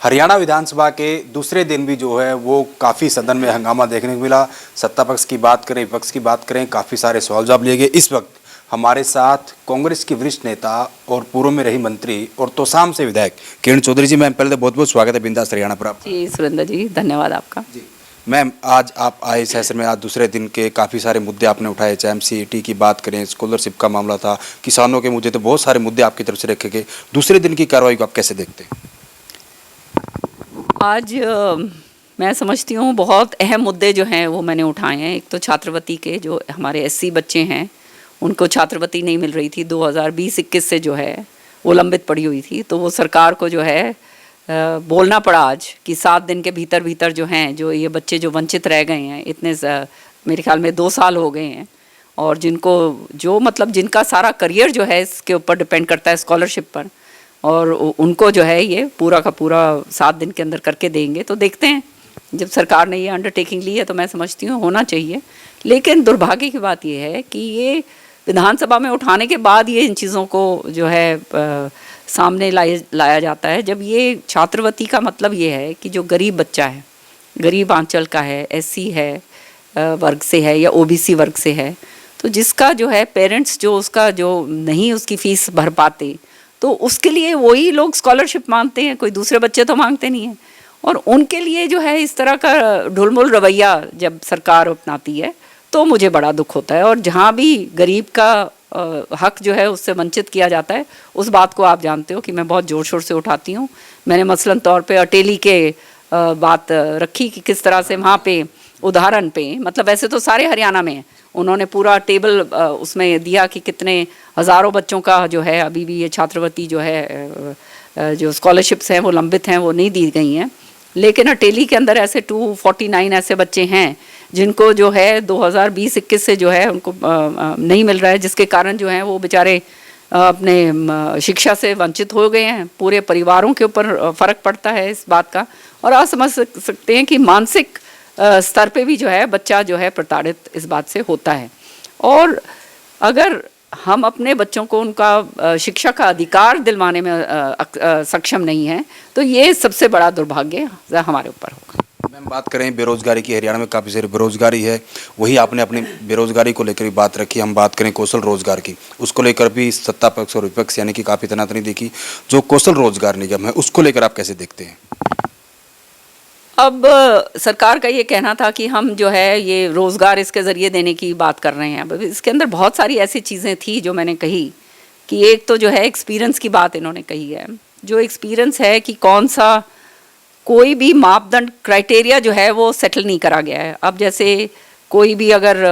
हरियाणा विधानसभा के दूसरे दिन भी जो है वो काफ़ी सदन में हंगामा देखने को मिला। सत्ता पक्ष की बात करें, विपक्ष की बात करें, काफ़ी सारे सवाल जवाब लिए गए। इस वक्त हमारे साथ कांग्रेस की वरिष्ठ नेता और पूर्व में रही मंत्री और तोसाम से विधायक किरण चौधरी जी, मैम पहले तो बहुत बहुत स्वागत है बिंदास हरियाणा पर आपका। जी सुरेंद्र जी, धन्यवाद आपका। जी मैम, आज आप आए सेशन में, आज दूसरे दिन के काफ़ी सारे मुद्दे आपने उठाए, चाहे MCET की बात करें, स्कॉलरशिप का मामला था, किसानों के मुद्दे, तो बहुत सारे मुद्दे आपकी तरफ से रखे गए। दूसरे दिन की कार्रवाई को आप कैसे देखते हैं? आज मैं समझती हूँ बहुत अहम मुद्दे जो हैं वो मैंने उठाए हैं। एक तो छात्रवृत्ति के, जो हमारे SC बच्चे हैं उनको छात्रवृत्ति नहीं मिल रही थी 2020-21 से, जो है वो लंबित पड़ी हुई थी। तो वो सरकार को जो है बोलना पड़ा आज कि 7 दिन के भीतर भीतर जो हैं, जो ये बच्चे जो वंचित रह गए हैं, इतने मेरे ख्याल में 2 साल हो गए हैं, और जिनको जो मतलब जिनका सारा करियर जो है इसके ऊपर डिपेंड करता है स्कॉलरशिप पर, और उनको जो है ये पूरा का पूरा 7 दिन के अंदर करके देंगे। तो देखते हैं, जब सरकार ने ये अंडरटेकिंग ली है तो मैं समझती हूँ होना चाहिए। लेकिन दुर्भाग्य की बात ये है कि ये विधानसभा में उठाने के बाद ये इन चीज़ों को जो है सामने लाया जाता है। जब ये छात्रवृत्ति का मतलब ये है कि जो गरीब बच्चा है, गरीब आंचल का है, SC है वर्ग से है या OBC वर्ग से है, तो जिसका जो है पेरेंट्स जो उसका जो नहीं उसकी फ़ीस भर पाते, तो उसके लिए वही लोग स्कॉलरशिप मांगते हैं, कोई दूसरे बच्चे तो मांगते नहीं हैं। और उनके लिए जो है इस तरह का ढुलमुल रवैया जब सरकार अपनाती है तो मुझे बड़ा दुख होता है। और जहाँ भी गरीब का हक जो है उससे वंचित किया जाता है, उस बात को आप जानते हो कि मैं बहुत ज़ोर शोर से उठाती हूँ। मैंने मसलन तौर पे अटेली के बात रखी कि किस तरह से वहाँ पे उदाहरण पे, मतलब वैसे तो सारे हरियाणा में उन्होंने पूरा टेबल उसमें दिया कि कितने हज़ारों बच्चों का जो है अभी भी ये छात्रवृत्ति जो है जो स्कॉलरशिप्स हैं वो लंबित हैं, वो नहीं दी गई हैं। लेकिन अटेली के अंदर ऐसे 249 ऐसे बच्चे हैं जिनको जो है 2020-21 से जो है उनको नहीं मिल रहा है, जिसके कारण जो है वो बेचारे अपने शिक्षा से वंचित हो गए हैं। पूरे परिवारों के ऊपर फ़र्क पड़ता है इस बात का, और आप समझ सकते हैं कि मानसिक स्तर पे भी जो है बच्चा जो है प्रताड़ित इस बात से होता है। और अगर हम अपने बच्चों को उनका शिक्षा का अधिकार दिलवाने में सक्षम नहीं है तो ये सबसे बड़ा दुर्भाग्य हमारे ऊपर होगा। मैम, बात करें बेरोजगारी की, हरियाणा में काफ़ी सारी बेरोजगारी है, वही आपने अपनी बेरोजगारी को लेकर भी बात रखी। हम बात करें कौशल रोजगार की, उसको लेकर भी सत्ता पक्ष और विपक्ष यानी कि काफ़ी तनातनी देखी। जो कौशल रोजगार निगम है उसको लेकर आप कैसे देखते हैं? अब सरकार का ये कहना था कि हम जो है ये रोज़गार इसके ज़रिए देने की बात कर रहे हैं। अब इसके अंदर बहुत सारी ऐसी चीज़ें थी जो मैंने कही कि एक तो जो है एक्सपीरियंस की बात इन्होंने कही है। जो एक्सपीरियंस है कि कौन सा कोई भी मापदंड क्राइटेरिया जो है वो सेटल नहीं करा गया है। अब जैसे कोई भी अगर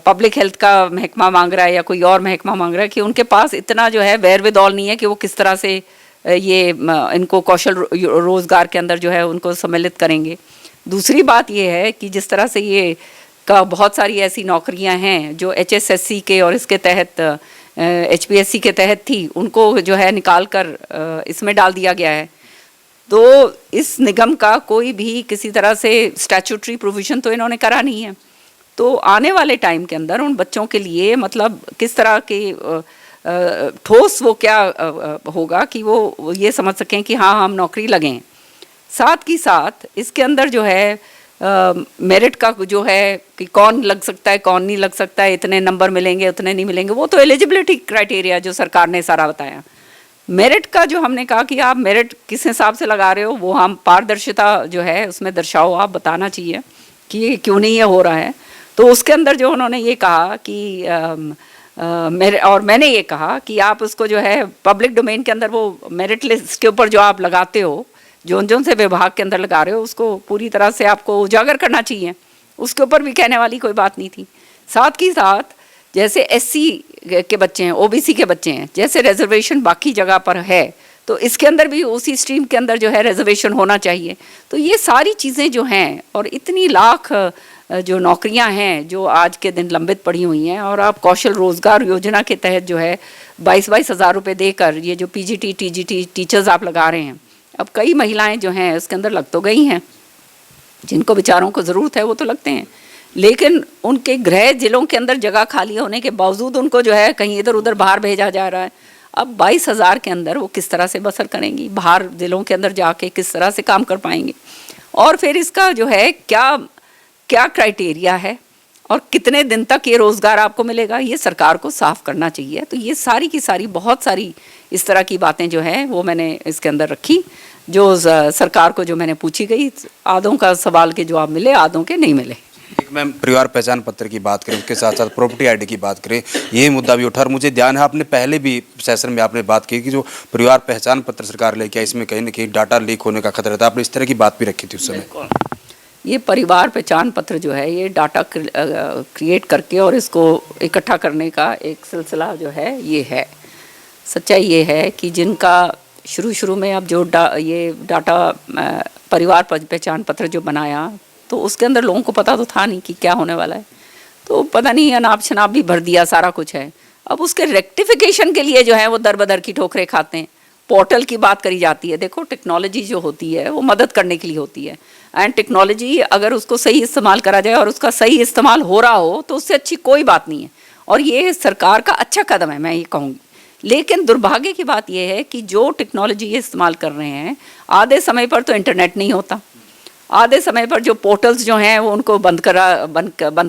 पब्लिक हेल्थ का महकमा मांग रहा है या कोई और महकमा मांग रहा है कि उनके पास इतना जो है वेरविदौल नहीं है कि वो किस तरह से ये इनको कौशल रोज़गार के अंदर जो है उनको सम्मिलित करेंगे। दूसरी बात ये है कि जिस तरह से ये का बहुत सारी ऐसी नौकरियां हैं जो HSSC के और इसके तहत HPSC के तहत थी, उनको जो है निकाल कर इसमें डाल दिया गया है। तो इस निगम का कोई भी किसी तरह से स्टैट्यूटरी प्रोविज़न तो इन्होंने करा नहीं है। तो आने वाले टाइम के अंदर उन बच्चों के लिए मतलब किस तरह के ठोस वो क्या होगा कि वो ये समझ सकें कि हाँ हम नौकरी लगें। साथ ही साथ इसके अंदर जो है मेरिट का जो है कि कौन लग सकता है कौन नहीं लग सकता है, इतने नंबर मिलेंगे उतने नहीं मिलेंगे, वो तो एलिजिबिलिटी क्राइटेरिया जो सरकार ने सारा बताया। मेरिट का जो हमने कहा कि आप मेरिट किस हिसाब से लगा रहे हो, वो हम पारदर्शिता जो है उसमें दर्शाओ, आप बताना चाहिए कि क्यों नहीं ये हो रहा है। तो उसके अंदर जो उन्होंने ये कहा कि मैंने ये कहा कि आप उसको जो है पब्लिक डोमेन के अंदर वो मेरिट लिस्ट के ऊपर जो आप लगाते हो, जोन से विभाग के अंदर लगा रहे हो, उसको पूरी तरह से आपको उजागर करना चाहिए। उसके ऊपर भी कहने वाली कोई बात नहीं थी। साथ ही साथ जैसे SC के बच्चे हैं, OBC के बच्चे हैं, जैसे रिजर्वेशन बाकी जगह पर है, तो इसके अंदर भी उसी स्ट्रीम के अंदर जो है रिजर्वेशन होना चाहिए। तो ये सारी चीज़ें जो हैं, और इतनी लाख जो नौकरियां हैं जो आज के दिन लंबित पड़ी हुई हैं, और आप कौशल रोज़गार योजना के तहत जो है 22-22 हज़ार रुपये देकर ये जो PGT TGT टीचर्स आप लगा रहे हैं, अब कई महिलाएं जो हैं उसके अंदर लग तो गई हैं, जिनको बेचारों को ज़रूरत है वो तो लगते हैं, लेकिन उनके गृह जिलों के अंदर जगह खाली होने के बावजूद उनको जो है कहीं इधर उधर बाहर भेजा जा रहा है। अब 22,000 के अंदर वो किस तरह से बसर करेंगी, बाहर ज़िलों के अंदर जाके किस तरह से काम कर पाएंगे, और फिर इसका जो है क्या क्या क्राइटेरिया है और कितने दिन तक ये रोज़गार आपको मिलेगा, ये सरकार को साफ करना चाहिए। तो ये सारी की सारी बहुत सारी इस तरह की बातें जो हैं वो मैंने इसके अंदर रखी, जो सरकार को जो मैंने पूछी गई, आधों का सवाल के जवाब मिले, आधों के नहीं मिले। एक मैम परिवार पहचान पत्र की बात करें, उसके साथ साथ प्रॉपर्टी आईडी की बात करें, ये मुद्दा भी उठा और मुझे ध्यान है आपने पहले भी सेशन में आपने बात की कि जो परिवार पहचान पत्र सरकार लेके आई, इसमें कहीं ना कहीं डाटा लीक होने का खतरा था, आपने इस तरह की बात भी रखी थी उस समय। ये परिवार पहचान पत्र जो है ये डाटा क्रिएट करके और इसको इकट्ठा करने का एक सिलसिला जो है ये है। सच्चाई ये है कि जिनका शुरू में अब जो ये डाटा परिवार पहचान पत्र जो बनाया तो उसके अंदर लोगों को पता तो था नहीं कि क्या होने वाला है, तो पता नहीं अनाप शनाप भी भर दिया, सारा कुछ है। अब उसके रेक्टिफिकेशन के लिए जो है वो दर बदर की ठोकरें खाते हैं। पोर्टल की बात करी जाती है, देखो टेक्नोलॉजी जो होती है वो मदद करने के लिए होती है, एंड टेक्नोलॉजी अगर उसको सही इस्तेमाल करा जाए और उसका सही इस्तेमाल हो रहा हो तो उससे अच्छी कोई बात नहीं है, और ये सरकार का अच्छा कदम है, मैं ये कहूँगी। लेकिन दुर्भाग्य की बात यह है कि जो टेक्नोलॉजी ये इस्तेमाल कर रहे हैं, आधे समय पर तो इंटरनेट नहीं होता, आधे समय पर जो पोर्टल्स जो हैं वो उनको बंद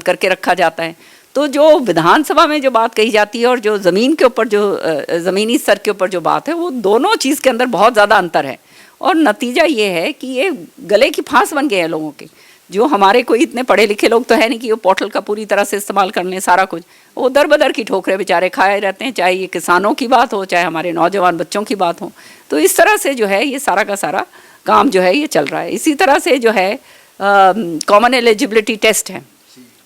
करके रखा जाता है। तो जो विधानसभा में जो बात कही जाती है और जो ज़मीन के ऊपर जो ज़मीनी स्तर के ऊपर जो बात है, वो दोनों चीज़ के अंदर बहुत ज़्यादा अंतर है, और नतीजा ये है कि ये गले की फांस बन गए हैं लोगों के। जो हमारे कोई इतने पढ़े लिखे लोग तो है नहीं कि वो पोर्टल का पूरी तरह से इस्तेमाल कर लें, सारा कुछ वो दर बदर की ठोकरें बेचारे खाए रहते हैं, चाहे ये किसानों की बात हो, चाहे हमारे नौजवान बच्चों की बात हो। तो इस तरह से जो है ये सारा का सारा काम जो है ये चल रहा है। इसी तरह से जो है कॉमन एलिजिबिलिटी टेस्ट है,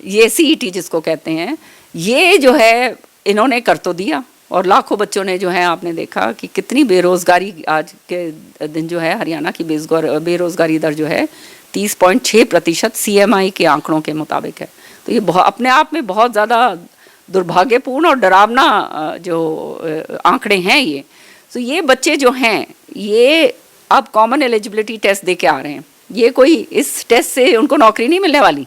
ये CET जिसको कहते हैं, ये जो है इन्होंने कर तो दिया, और लाखों बच्चों ने जो है आपने देखा कि कितनी बेरोज़गारी आज के दिन जो है हरियाणा की बेरोज़गारी दर जो है 30.6% CMI के आंकड़ों के मुताबिक है। तो ये अपने आप में बहुत ज़्यादा दुर्भाग्यपूर्ण और डरावना जो आंकड़े हैं ये। तो ये बच्चे जो हैं ये अब कॉमन एलिजिबिलिटी टेस्ट दे के आ रहे हैं, ये कोई इस टेस्ट से उनको नौकरी नहीं मिलने वाली,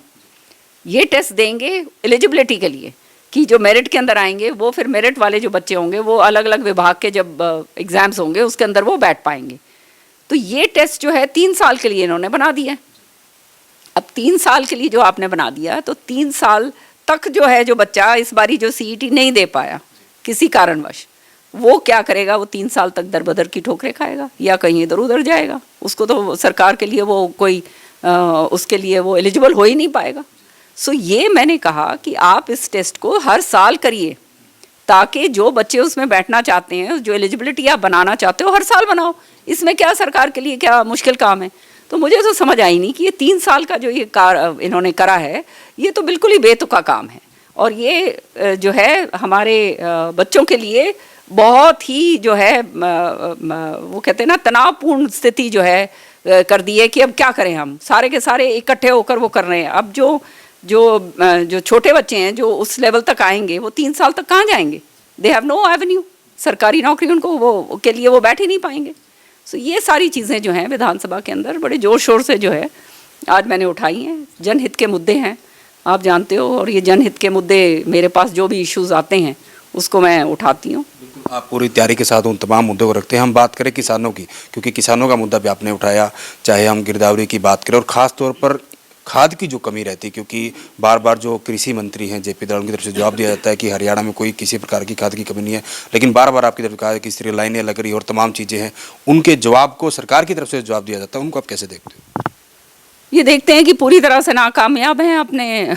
ये टेस्ट देंगे एलिजिबिलिटी के लिए कि जो मेरिट के अंदर आएंगे वो फिर मेरिट वाले जो बच्चे होंगे वो अलग अलग विभाग के जब एग्ज़ाम्स होंगे उसके अंदर वो बैठ पाएंगे। तो ये टेस्ट जो है 3 साल के लिए इन्होंने बना दिया है। अब 3 साल के लिए जो आपने बना दिया तो 3 साल तक जो है जो बच्चा इस बारी जो CET नहीं दे पाया किसी कारणवश, वो क्या करेगा, वो 3 साल तक दर बदर की ठोकरें खाएगा या कहीं इधर उधर जाएगा। उसको तो सरकार के लिए वो कोई उसके लिए वो एलिजिबल हो ही नहीं पाएगा। सो ये मैंने कहा कि आप इस टेस्ट को हर साल करिए, ताकि जो बच्चे उसमें बैठना चाहते हैं, जो एलिजिबिलिटी आप बनाना चाहते हो, हर साल बनाओ। इसमें क्या सरकार के लिए क्या मुश्किल काम है। तो मुझे तो समझ आई नहीं कि ये 3 साल का जो ये इन्होंने करा है, ये तो बिल्कुल ही बेतुका काम है, और ये जो है हमारे बच्चों के लिए बहुत ही जो है वो कहते हैं ना तनावपूर्ण स्थिति जो है कर दी है कि अब क्या करें, हम सारे के सारे इकट्ठे होकर वो कर रहे हैं। अब जो छोटे बच्चे हैं जो उस लेवल तक आएंगे वो 3 साल तक कहाँ जाएंगे, दे हैव नो एवेन्यू, सरकारी नौकरी उनको वो के लिए वो बैठ ही नहीं पाएंगे। सो ये सारी चीज़ें जो हैं विधानसभा के अंदर बड़े ज़ोर शोर से जो है आज मैंने उठाई हैं। जनहित के मुद्दे हैं, आप जानते हो, और ये जनहित के मुद्दे मेरे पास जो भी इश्यूज आते हैं उसको मैं उठाती हूँ। आप पूरी तैयारी के साथ उन तमाम मुद्दों को रखते हैं। हम बात करें किसानों की, क्योंकि किसानों का मुद्दा भी आपने उठाया, चाहे हम गिरदावरी की बात करें, और ख़ास तौर पर खाद की जो कमी रहती है, क्योंकि बार बार जो कृषि मंत्री हैं JP दलाल की तरफ से जवाब दिया जाता है कि हरियाणा में कोई किसी प्रकार की खाद की कमी नहीं है, लेकिन बार बार आपकी तरफ कहा है कि इस तरह लाइनें लग रही और तमाम चीज़ें हैं, उनके जवाब को सरकार की तरफ से जवाब दिया जाता है, उनको आप कैसे देखते हो? ये देखते हैं कि पूरी तरह से नाकामयाब हैं अपने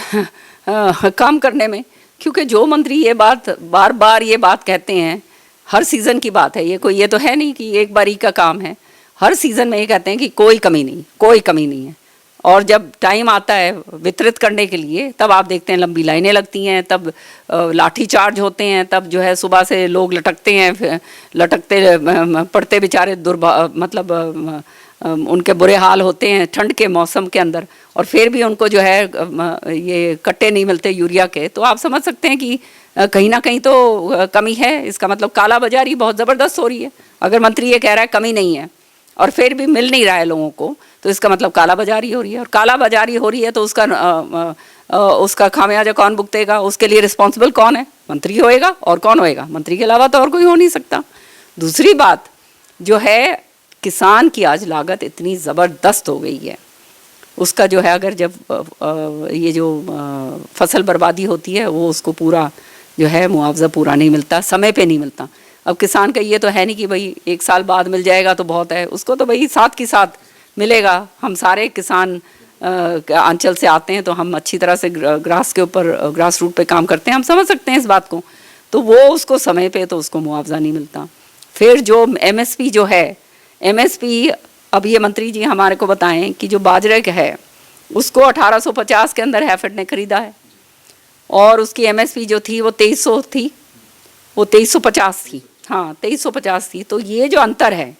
काम करने में, क्योंकि जो मंत्री ये बात बार बार ये बात कहते हैं, हर सीज़न की बात है ये, कोई ये तो है नहीं कि एक बारी का काम है, हर सीज़न में ये कहते हैं कि कोई कमी नहीं, कोई कमी नहीं है, और जब टाइम आता है वितरित करने के लिए तब आप देखते हैं लंबी लाइनें लगती हैं, तब लाठी चार्ज होते हैं, तब जो है सुबह से लोग लटकते हैं, लटकते पड़ते बेचारे मतलब उनके बुरे हाल होते हैं ठंड के मौसम के अंदर, और फिर भी उनको जो है ये कट्टे नहीं मिलते यूरिया के। तो आप समझ सकते हैं कि कहीं ना कहीं तो कमी है। इसका मतलब काला बाजारी बहुत ज़बरदस्त हो रही है। अगर मंत्री ये कह रहा है कमी नहीं है और फिर भी मिल नहीं रहा है लोगों को, तो इसका मतलब काला बाजारी हो रही है, और काला बाजारी हो रही है तो उसका खामियाजा कौन भुगतेगा, उसके लिए रिस्पॉन्सिबल कौन है, मंत्री होएगा, और कौन होएगा, मंत्री के अलावा तो और कोई हो नहीं सकता। दूसरी बात जो है, किसान की आज लागत इतनी ज़बरदस्त हो गई है, उसका जो है अगर जब ये जो फसल बर्बादी होती है वो उसको पूरा जो है मुआवजा पूरा नहीं मिलता, समय पे नहीं मिलता। अब किसान का ये तो है नहीं कि भाई 1 साल बाद मिल जाएगा तो बहुत है, उसको तो भाई साथ के साथ मिलेगा। हम सारे किसान अंचल से आते हैं तो हम अच्छी तरह से ग्रास के ऊपर, ग्रास रूट पे काम करते हैं, हम समझ सकते हैं इस बात को। तो वो उसको समय पे तो उसको मुआवजा नहीं मिलता। फिर जो MSP जो है, MSP अब ये मंत्री जी हमारे को बताएं कि जो बाजरे का है उसको 1850 के अंदर हैफेड ने खरीदा है और उसकी MSP जो थी वो 2300 थी, वो 2350 थी, हाँ 2350 थी। तो ये जो अंतर है,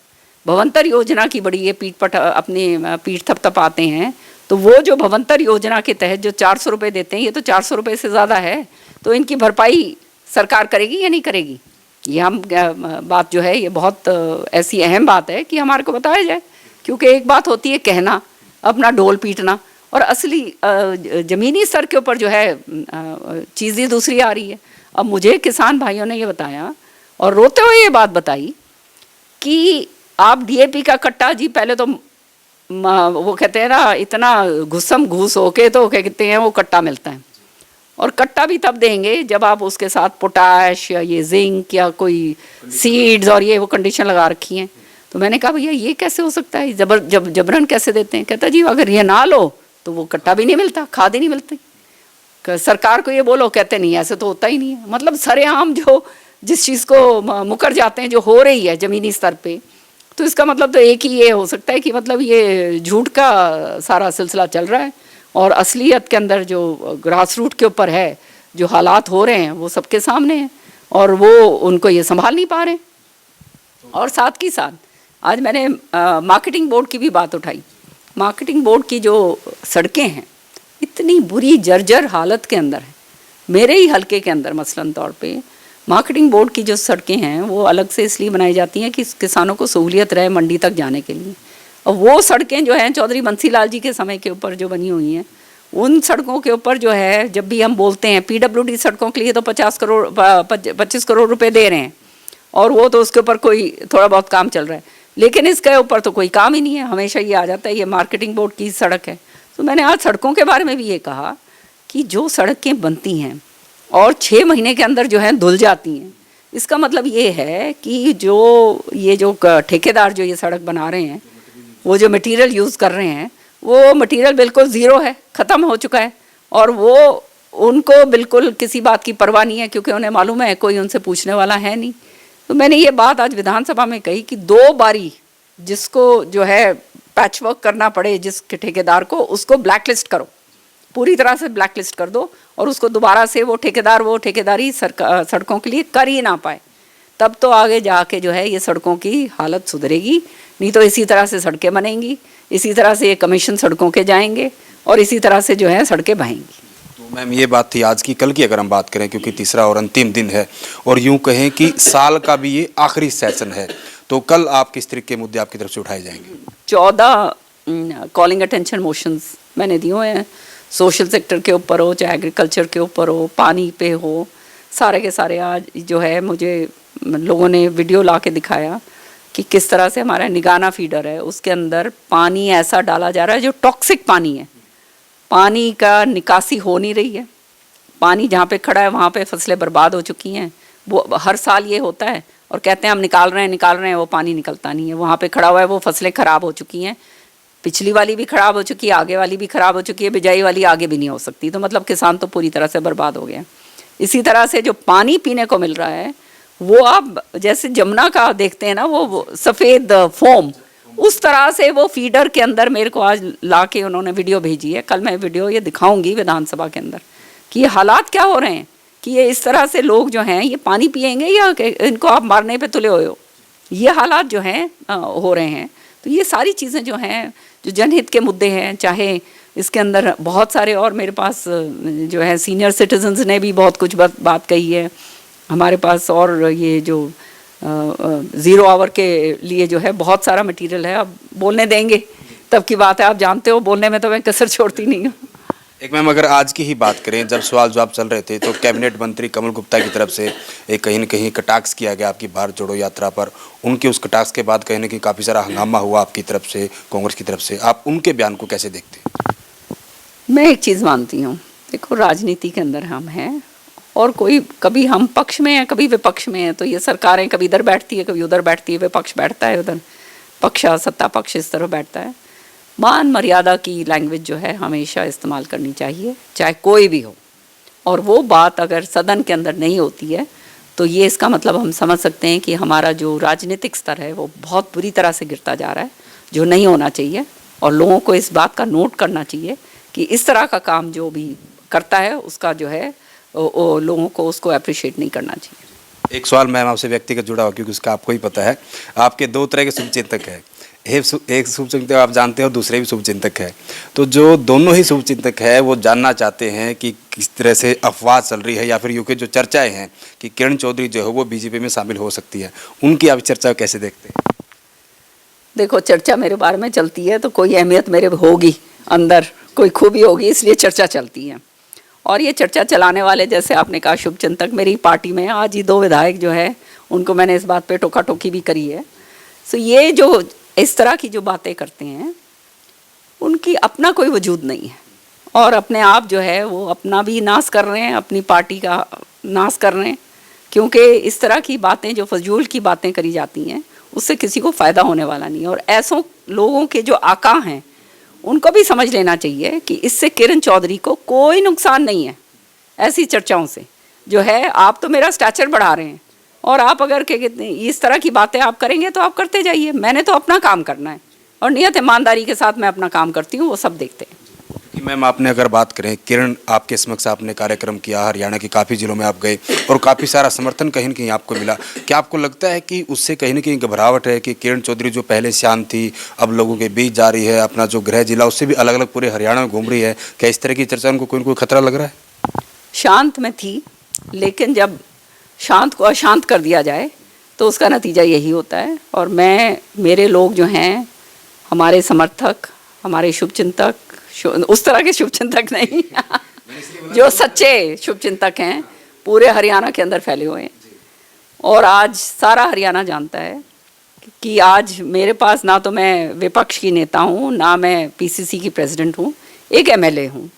भवंतर योजना की बड़ी ये अपने पीठ थपथपाते हैं, तो वो जो भवंतर योजना के तहत जो 400 रुपये देते हैं, ये तो 400 रुपये से ज़्यादा है, तो इनकी भरपाई सरकार करेगी या नहीं करेगी? ये हम बात जो है ये बहुत ऐसी अहम बात है कि हमारे को बताया जाए, क्योंकि एक बात होती है कहना, अपना ढोल पीटना, और असली ज़मीनी स्तर के ऊपर जो है चीज़ ही दूसरी आ रही है। अब मुझे किसान भाइयों ने ये बताया और रोते हुए ये बात बताई कि आप DAP का कट्टा जी, पहले तो वो कहते हैं ना इतना घुसम घूस होके तो क्या कहते हैं वो कट्टा मिलता है, और कट्टा भी तब देंगे जब आप उसके साथ पोटाश या ये जिंक या कोई सीड्स और ये वो कंडीशन लगा रखी हैं। तो मैंने कहा भैया ये कैसे हो सकता है, जबरन कैसे देते हैं? कहता जी अगर ये ना लो तो वो कट्टा भी नहीं मिलता, खाद ही नहीं मिलती। सरकार को ये बोलो, कहते नहीं ऐसे तो होता ही नहीं है। मतलब सरेआम जो जिस चीज़ को मुकर जाते हैं जो हो रही है ज़मीनी स्तर पे, तो इसका मतलब तो एक ही ये हो सकता है कि मतलब ये झूठ का सारा सिलसिला चल रहा है, और असलियत के अंदर जो ग्रास रूट के ऊपर है जो हालात हो रहे हैं वो सबके सामने हैं, और वो उनको ये संभाल नहीं पा रहे। और साथ ही साथ आज मैंने मार्केटिंग बोर्ड की भी बात उठाई। मार्केटिंग बोर्ड की जो सड़कें हैं इतनी बुरी जर्जर हालत के अंदर है। मेरे ही हलके के अंदर मसलन तौर पे मार्केटिंग बोर्ड की जो सड़कें हैं वो अलग से इसलिए बनाई जाती हैं कि किसानों को सहूलियत रहे मंडी तक जाने के लिए। और वो सड़कें जो हैं चौधरी बंसीलाल जी के समय के ऊपर जो बनी हुई हैं, उन सड़कों के ऊपर जो है जब भी हम बोलते हैं PWD सड़कों के लिए तो 25 करोड़ रुपए दे रहे हैं, और वो तो उसके ऊपर कोई थोड़ा बहुत काम चल रहा है, लेकिन इसके ऊपर तो कोई काम ही नहीं है। हमेशा ये आ जाता है ये मार्केटिंग बोर्ड की सड़क है। तो मैंने आज सड़कों के बारे में भी ये कहा कि जो सड़कें बनती हैं और 6 महीने के अंदर जो है धुल जाती हैं, इसका मतलब ये है कि जो ठेकेदार जो ये सड़क बना रहे हैं, वो जो मटेरियल यूज़ कर रहे हैं वो मटेरियल बिल्कुल ज़ीरो है, ख़त्म हो चुका है, और वो उनको बिल्कुल किसी बात की परवाह नहीं है, क्योंकि उन्हें मालूम है कोई उनसे पूछने वाला है नहीं। तो मैंने ये बात आज विधानसभा में कही कि 2 बारी जिसको जो है पैच वर्क करना पड़े जिस ठेकेदार को, उसको ब्लैकलिस्ट करो, पूरी तरह से ब्लैकलिस्ट कर दो, और उसको दोबारा से वो ठेकेदार वो ठेकेदारी सड़कों के लिए कर ही ना पाए, तब तो आगे जाके जो है ये सड़कों की हालत सुधरेगी। नहीं तो इसी तरह से सड़कें बनेंगी, इसी तरह से ये कमीशन सड़कों के जाएंगे, और इसी तरह से जो है सड़कें बहेंगी। तो मैम ये बात थी आज की। कल की अगर हम बात करें, क्योंकि तीसरा और अंतिम दिन है और यूं कहें कि साल का भी ये आखिरी सेशन है, तो कल आप किस तरह के मुद्दे आपकी तरफ से उठाए जाएंगे? 14 कॉलिंग अटेंशन मोशंस मैंने दिए हुए हैं, सोशल सेक्टर के ऊपर हो, चाहे एग्रीकल्चर के ऊपर हो, पानी पे हो, सारे के सारे। आज जो है मुझे लोगों ने वीडियो ला के दिखाया कि किस तरह से हमारा निगाना फीडर है उसके अंदर पानी ऐसा डाला जा रहा है जो टॉक्सिक पानी है, पानी का निकासी हो नहीं रही है। पानी जहाँ पे खड़ा है वहाँ पे फसलें बर्बाद हो चुकी हैं। वो हर साल ये होता है और कहते हैं हम निकाल रहे हैं, वो पानी निकलता नहीं है। वहाँ पे खड़ा हुआ है वो फसलें ख़राब हो चुकी हैं, पिछली वाली भी ख़राब हो चुकी है, आगे वाली भी ख़राब हो चुकी है, बिजाई वाली आगे भी नहीं हो सकती। तो मतलब किसान तो पूरी तरह से बर्बाद हो गया। इसी तरह से जो पानी पीने को मिल रहा है वो आप जैसे जमुना का देखते हैं ना, वो सफ़ेद फोम, उस तरह से वो फीडर के अंदर मेरे को आज ला के उन्होंने वीडियो भेजी है। कल मैं वीडियो ये दिखाऊंगी विधानसभा के अंदर कि ये हालात क्या हो रहे हैं, कि ये इस तरह से लोग जो हैं ये पानी पिएंगे या इनको आप मारने पे तुले हुए हो, ये हालात जो हैं हो रहे हैं। तो ये सारी चीज़ें जो हैं जो जनहित के मुद्दे हैं, चाहे इसके अंदर बहुत सारे और मेरे पास जो है सीनियर सिटीजन्स ने भी बहुत कुछ बात कही है हमारे पास, और ये जो 0 आवर के लिए जो है बहुत सारा मटेरियल है। अब बोलने देंगे तब की बात है, आप जानते हो बोलने में तो मैं कसर छोड़ती नहीं हूँ। एक मैम अगर आज की ही बात करें, जब सवाल जवाब चल रहे थे तो कैबिनेट मंत्री कमल गुप्ता की तरफ से एक कहीं न कहीं कटाक्ष किया गया आपकी भारत जोड़ो यात्रा पर। उनके उस कटाक्ष के बाद कहीं न कहीं काफ़ी सारा हंगामा हुआ आपकी तरफ से, कांग्रेस की तरफ से। आप उनके बयान को कैसे देखते हैं? मैं एक चीज़ मानती हूँ, देखो राजनीति के अंदर हम हैं और कोई कभी हम पक्ष में हैं कभी विपक्ष में हैं, तो ये सरकारें कभी इधर बैठती है कभी उधर बैठती है, विपक्ष बैठता है उधर, पक्ष सत्ता पक्ष इस तरह बैठता है। मान मर्यादा की लैंग्वेज जो है हमेशा इस्तेमाल करनी चाहिए, चाहे कोई भी हो। और वो बात अगर सदन के अंदर नहीं होती है तो ये इसका मतलब हम समझ सकते हैं कि हमारा जो राजनीतिक स्तर है वो बहुत बुरी तरह से गिरता जा रहा है, जो नहीं होना चाहिए। और लोगों को इस बात का नोट करना चाहिए कि इस तरह का काम जो भी करता है उसका जो है लोगों को उसको अप्रिशिएट नहीं करना चाहिए। एक सवाल मैम आपसे व्यक्तिगत जुड़ा हुआ, क्योंकि उसका आपको ही पता है। आपके दो तरह के शुभचिंतक हैं, एक शुभचिंतक आप जानते हैं और दूसरे भी शुभचिंतक है। तो जो दोनों ही शुभचिंतक है वो जानना चाहते हैं कि किस तरह से अफवाह चल रही है या फिर यूं जो चर्चाएं हैं कि किरण चौधरी जो है वो बीजेपी में शामिल हो सकती है, उनकी आप चर्चा कैसे देखते हैं? देखो चर्चा मेरे बारे में चलती है तो कोई अहमियत मेरे होगी, अंदर कोई खूबी होगी, इसलिए चर्चा चलती है। और ये चर्चा चलाने वाले, जैसे आपने कहा शुभचिंतक, मेरी पार्टी में आज ही 2 विधायक जो है उनको मैंने इस बात पे टोका टोकी भी करी है। सो ये जो इस तरह की जो बातें करते हैं उनकी अपना कोई वजूद नहीं है और अपने आप जो है वो अपना भी नाश कर रहे हैं, अपनी पार्टी का नाश कर रहे हैं। क्योंकि इस तरह की बातें जो फजूल की बातें करी जाती हैं उससे किसी को फ़ायदा होने वाला नहीं है। और ऐसों लोगों के जो आका हैं उनको भी समझ लेना चाहिए कि इससे किरण चौधरी को कोई नुकसान नहीं है। ऐसी चर्चाओं से जो है आप तो मेरा स्टैचर बढ़ा रहे हैं और आप अगर इस तरह की बातें आप करेंगे तो आप करते जाइए, मैंने तो अपना काम करना है और नियत ईमानदारी के साथ मैं अपना काम करती हूँ, वो सब देखते हैं। कि मैम आपने अगर बात करें, किरण आपके समक्ष आपने कार्यक्रम किया, हरियाणा के काफ़ी जिलों में आप गए और काफ़ी सारा समर्थन कहीं न कहीं आपको मिला। क्या आपको लगता है कि उससे कहीं न कहीं घबराहट है कि किरण चौधरी जो पहले शांत थी अब लोगों के बीच जा रही है, अपना जो गृह जिला उससे भी अलग अलग पूरे हरियाणा में घूम रही है, क्या इस तरह की चर्चा उनको कोई खतरा लग रहा है? शांत में थी, लेकिन जब शांत को अशांत कर दिया जाए तो उसका नतीजा यही होता है। और मेरे लोग जो हैं, हमारे समर्थक, हमारे शुभचिंतक, उस तरह के शुभचिंतक नहीं जो सच्चे शुभचिंतक हैं, पूरे हरियाणा के अंदर फैले हुए हैं। और आज सारा हरियाणा जानता है कि आज मेरे पास ना तो मैं विपक्ष की नेता हूँ, ना मैं पीसीसी की प्रेसिडेंट हूँ, एक एमएलए हूँ,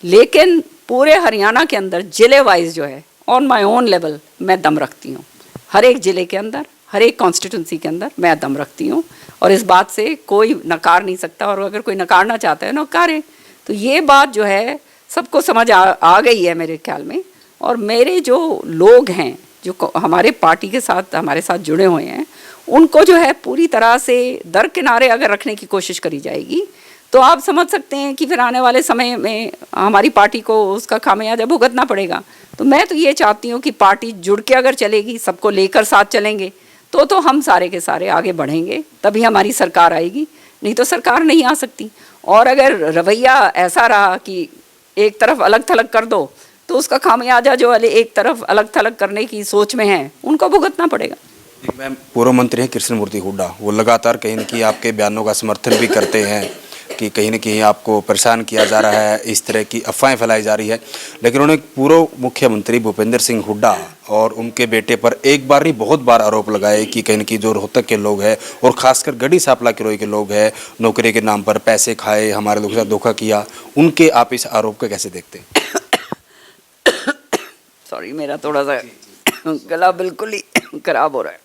लेकिन पूरे हरियाणा के अंदर जिले वाइज जो है ऑन माय ओन लेवल मैं दम रखती हूँ। हर एक ज़िले के अंदर, हर एक कॉन्स्टिट्यूंसी के अंदर मैं दम रखती हूँ और इस बात से कोई नकार नहीं सकता। और अगर कोई नकारना चाहता है नकारे। तो ये बात जो है सबको समझ आ गई है मेरे ख्याल में। और मेरे जो लोग हैं जो हमारे पार्टी के साथ हमारे साथ जुड़े हुए हैं, उनको जो है पूरी तरह से दरकिनारे अगर रखने की कोशिश करी जाएगी तो आप समझ सकते हैं कि फिर आने वाले समय में हमारी पार्टी को उसका खामियाजा भुगतना पड़ेगा। तो मैं तो ये चाहती हूँ कि पार्टी जुड़ के अगर चलेगी, सबको लेकर साथ चलेंगे तो हम सारे के सारे आगे बढ़ेंगे, तभी हमारी सरकार आएगी, नहीं तो सरकार नहीं आ सकती। और अगर रवैया ऐसा रहा कि एक तरफ अलग थलग कर दो तो उसका खामियाजा जो वाले एक तरफ अलग थलग करने की सोच में है उनको भुगतना पड़ेगा। मैम पूर्व मंत्री हैं कृष्ण मूर्ति हुड्डा, वो लगातार कहीं न कहीं आपके बयानों का समर्थन भी करते हैं कि कहीं न कहीं आपको परेशान किया जा रहा है, इस तरह की अफवाहें फैलाई जा रही है। लेकिन उन्होंने पूर्व मुख्यमंत्री भूपेंद्र सिंह हुड्डा और उनके बेटे पर एक बार नहीं बहुत बार आरोप लगाए कि कहीं न कहीं जो रोहतक के लोग हैं और खासकर गढ़ी सांपला किरोई के लोग हैं, नौकरी के नाम पर पैसे खाए, हमारे लोगों के साथ धोखा किया। उनके आप इस आरोप को कैसे देखते हैं? सॉरी, मेरा थोड़ा सा गला बिल्कुल ही खराब हो रहा है।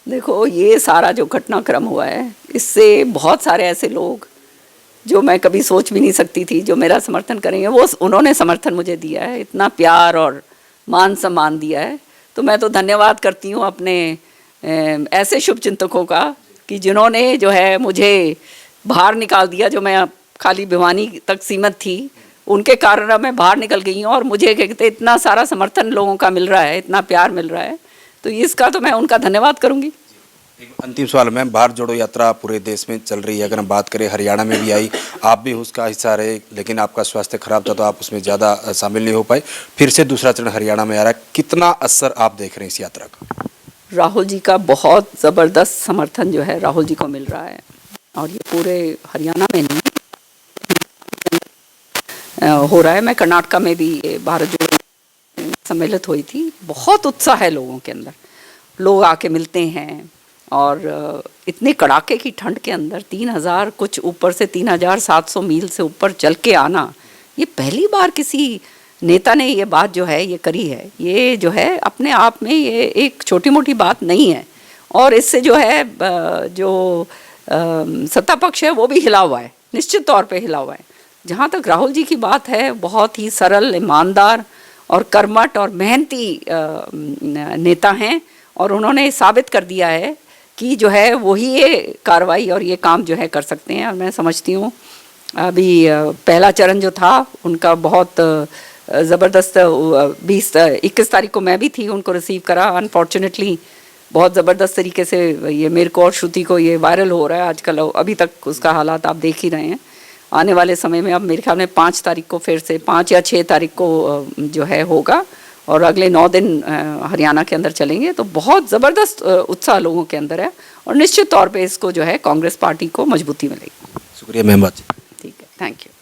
देखो, ये सारा जो घटनाक्रम हुआ है, इससे बहुत सारे ऐसे लोग जो मैं कभी सोच भी नहीं सकती थी जो मेरा समर्थन करेंगे, वो उन्होंने समर्थन मुझे दिया है, इतना प्यार और मान सम्मान दिया है। तो मैं तो धन्यवाद करती हूँ अपने ऐसे शुभचिंतकों का कि जिन्होंने जो है मुझे बाहर निकाल दिया। जो मैं खाली भिवानी तक सीमित थी, उनके कारण मैं बाहर निकल गई हूँ और मुझे कहते इतना सारा समर्थन लोगों का मिल रहा है, इतना प्यार मिल रहा है, तो इसका तो मैं उनका धन्यवाद करूंगी। एक अंतिम सवाल मैम, भारत जोड़ो यात्रा पूरे देश में चल रही है, अगर हम बात करें हरियाणा में भी आई, आप भी उसका हिस्सा रहे, लेकिन आपका स्वास्थ्य खराब था तो आप उसमें ज़्यादा शामिल नहीं हो पाए। फिर से दूसरा चरण हरियाणा में आ रहा है, कितना असर आप देख रहे हैं इस यात्रा का? राहुल जी का बहुत ज़बरदस्त समर्थन जो है राहुल जी को मिल रहा है और ये पूरे हरियाणा में नहीं, हो रहा है। मैं कर्नाटका में भी ये भारत जोड़ो सम्मिलित हुई थी। बहुत उत्साह है लोगों के अंदर, लोग आके मिलते हैं और इतने कड़ाके की ठंड के अंदर 3000 कुछ ऊपर से 3700 मील से ऊपर चल के आना, ये पहली बार किसी नेता ने ये बात जो है ये करी है। ये जो है अपने आप में ये एक छोटी मोटी बात नहीं है और इससे जो है जो सत्ता पक्ष है वो भी हिला हुआ है, निश्चित तौर पे हिला हुआ है। जहाँ तक राहुल जी की बात है, बहुत ही सरल, ईमानदार और कर्मठ और मेहनती नेता हैं और उन्होंने साबित कर दिया है कि जो है वही ये कार्रवाई और ये काम जो है कर सकते हैं। और मैं समझती हूँ अभी पहला चरण जो था उनका बहुत ज़बरदस्त 21 तारीख को मैं भी थी, उनको रिसीव करा। अनफॉर्चुनेटली बहुत ज़बरदस्त तरीके से ये मेरे को और श्रुति को ये वायरल हो रहा है आजकल, अभी तक उसका हालात आप देख ही रहे हैं। आने वाले समय में अब मेरे ख्याल में 5 तारीख को फिर से 5 या 6 तारीख को जो है होगा और अगले 9 दिन हरियाणा के अंदर चलेंगे। तो बहुत ज़बरदस्त उत्साह लोगों के अंदर है और निश्चित तौर पे इसको जो है कांग्रेस पार्टी को मजबूती मिलेगी। शुक्रिया मेहमान जी। ठीक है, थैंक यू।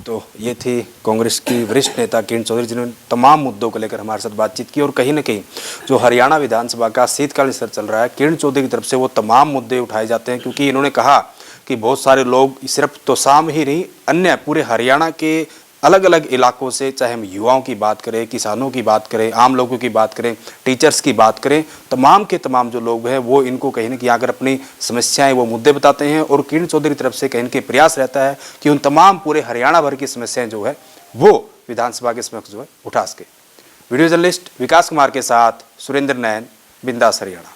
तो ये थी कांग्रेस की वरिष्ठ नेता किरण चौधरी, जिन्होंने तमाम मुद्दों को लेकर हमारे साथ बातचीत की और कहीं ना कहीं जो हरियाणा विधानसभा का शीतकालीन सत्र चल रहा है, किरण चौधरी की तरफ से वो तमाम मुद्दे उठाए जाते हैं क्योंकि इन्होंने कहा कि बहुत सारे लोग सिर्फ तोसाम ही नहीं, अन्य पूरे हरियाणा के अलग अलग इलाकों से, चाहे हम युवाओं की बात करें, किसानों की बात करें, आम लोगों की बात करें, टीचर्स की बात करें, तमाम के तमाम जो लोग हैं वो इनको कहीं ना कहीं आकर अपनी समस्याएं, वो मुद्दे बताते हैं और किरण चौधरी की तरफ से कहीं ना कहीं प्रयास रहता है कि उन तमाम पूरे हरियाणा भर की समस्याएं जो है वो विधानसभा के समक्ष जो है उठा सके। वीडियो जर्नलिस्ट विकास कुमार के साथ सुरेंद्र नैन, बिंदास हरियाणा।